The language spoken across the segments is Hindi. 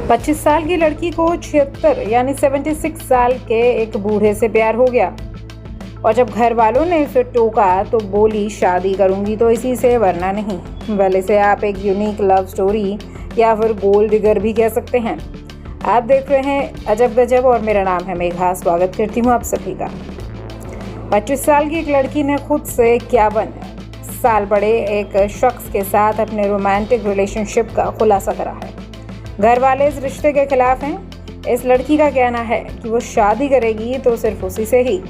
25 साल की लड़की को 76 यानी 76 साल के एक बूढ़े से प्यार हो गया और जब घर वालों ने उसे टोका तो बोली शादी करूंगी तो इसी से, वरना नहीं। वेल, इसे आप एक यूनिक लव स्टोरी या फिर गोल्ड डिगर भी कह सकते हैं। आप देख रहे हैं अजब गजब और मेरा नाम है मेघा। स्वागत करती हूँ आप सभी का। 25 साल की एक लड़की ने खुद से 51 साल बड़े एक शख्स के साथ अपने रोमांटिक रिलेशनशिप का खुलासा करा है। घर वाले इस रिश्ते के खिलाफ हैं। इस लड़की का कहना है कि वो शादी करेगी तो सिर्फ उसी से ही।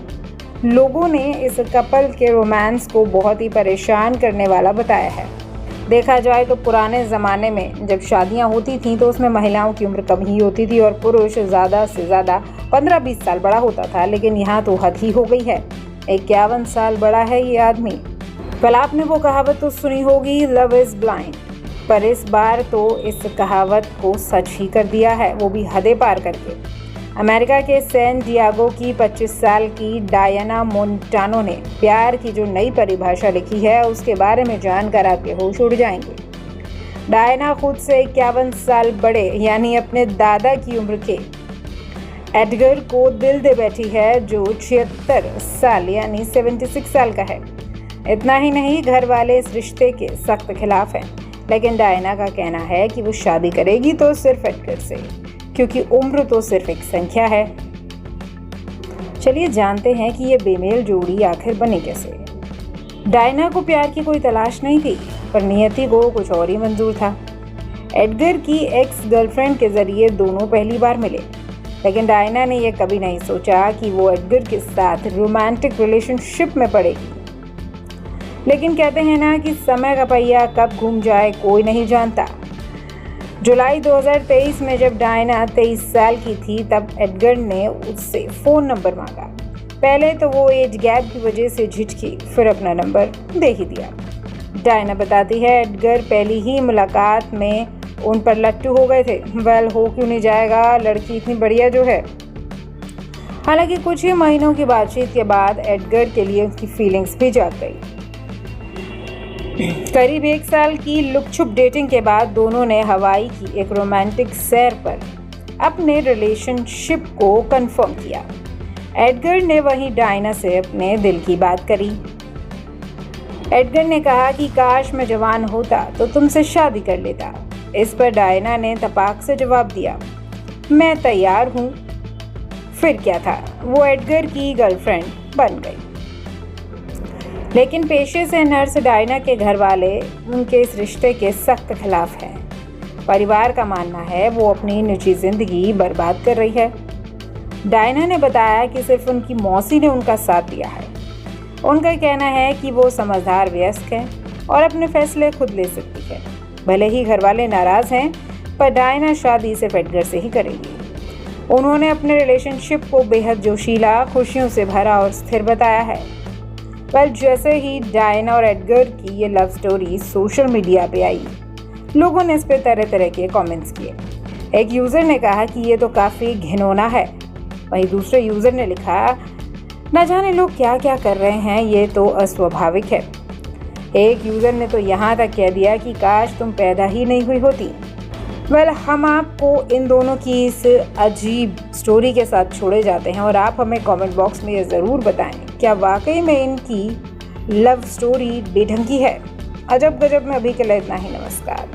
लोगों ने इस कपल के रोमांस को बहुत ही परेशान करने वाला बताया है। देखा जाए तो पुराने ज़माने में जब शादियां होती थीं तो उसमें महिलाओं की उम्र कम ही होती थी और पुरुष ज़्यादा से ज़्यादा 15-20 साल बड़ा होता था, लेकिन यहाँ तो हद ही हो गई है। 51 साल बड़ा है ये आदमी। कल आपने वो कहावत तो सुनी होगी, लव इज़ ब्लाइंड, पर इस बार तो इस कहावत को सच ही कर दिया है, वो भी हदें पार करके। अमेरिका के सैन डियागो की 25 साल की डायना मोंटानो ने प्यार की जो नई परिभाषा लिखी है उसके बारे में जानकर आपके होश उड़ जाएंगे। डायना खुद से 51 साल बड़े यानी अपने दादा की उम्र के एडगर को दिल दे बैठी है, जो 76 साल यानी 76 साल का है। इतना ही नहीं, घर वाले इस रिश्ते के सख्त खिलाफ हैं, लेकिन डायना का कहना है कि वो शादी करेगी तो सिर्फ एडगर से, क्योंकि उम्र तो सिर्फ एक संख्या है। चलिए जानते हैं कि ये बेमेल जोड़ी आखिर बनी कैसे। डायना को प्यार की कोई तलाश नहीं थी, पर नियति को कुछ और ही मंजूर था। एडगर की एक्स गर्लफ्रेंड के जरिए दोनों पहली बार मिले, लेकिन डायना ने यह कभी नहीं सोचा कि वो एडगर के साथ रोमांटिक रिलेशनशिप में पड़ेगी। लेकिन कहते हैं ना कि समय का पहिया कब घूम जाए कोई नहीं जानता। जुलाई 2023 में जब डायना 23 साल की थी तब एडगर ने उससे फ़ोन नंबर मांगा। पहले तो वो एज गैप की वजह से झिझकी, फिर अपना नंबर दे ही दिया। डायना बताती है एडगर पहली ही मुलाकात में उन पर लट्टू हो गए थे। वेल, हो क्यों नहीं जाएगा, लड़की इतनी बढ़िया जो है। हालांकि कुछ ही महीनों की बातचीत के बाद एडगर के लिए उसकी फीलिंग्स भी जाग गई। करीब 1 साल की लुक-छुप डेटिंग के बाद दोनों ने हवाई की एक रोमांटिक सैर पर अपने रिलेशनशिप को कंफर्म किया। एडगर ने वहीं डायना से अपने दिल की बात करी। एडगर ने कहा कि काश मैं जवान होता तो तुमसे शादी कर लेता। इस पर डायना ने तपाक से जवाब दिया, मैं तैयार हूँ। फिर क्या था, वो एडगर की गर्लफ्रेंड बन गई। लेकिन पेशे से नर्स डायना के घर वाले उनके इस रिश्ते के सख्त खिलाफ हैं। परिवार का मानना है वो अपनी निजी जिंदगी बर्बाद कर रही है। डायना ने बताया कि सिर्फ उनकी मौसी ने उनका साथ दिया है। उनका कहना है कि वो समझदार वयस्क है और अपने फैसले खुद ले सकती है। भले ही घर वाले नाराज हैं, पर डायना शादी सिर्फ एडगर से ही करेगी। उन्होंने अपने रिलेशनशिप को बेहद जोशीला, खुशियों से भरा और स्थिर बताया है। पर जैसे ही डायना और एडगर की ये लव स्टोरी सोशल मीडिया पे आई, लोगों ने इस पे तरह तरह के कमेंट्स किए। एक यूज़र ने कहा कि ये तो काफ़ी घिनौना है। वहीं दूसरे यूज़र ने लिखा, न जाने लोग क्या क्या कर रहे हैं, ये तो अस्वाभाविक है। एक यूज़र ने तो यहाँ तक कह दिया कि काश तुम पैदा ही नहीं हुई होती। वेल, हम आपको इन दोनों की इस अजीब स्टोरी के साथ छोड़े जाते हैं और आप हमें कमेंट बॉक्स में ये ज़रूर बताएं, क्या वाकई में इनकी लव स्टोरी बेढंगी है। अजब गजब में अभी के लिए इतना ही। नमस्कार।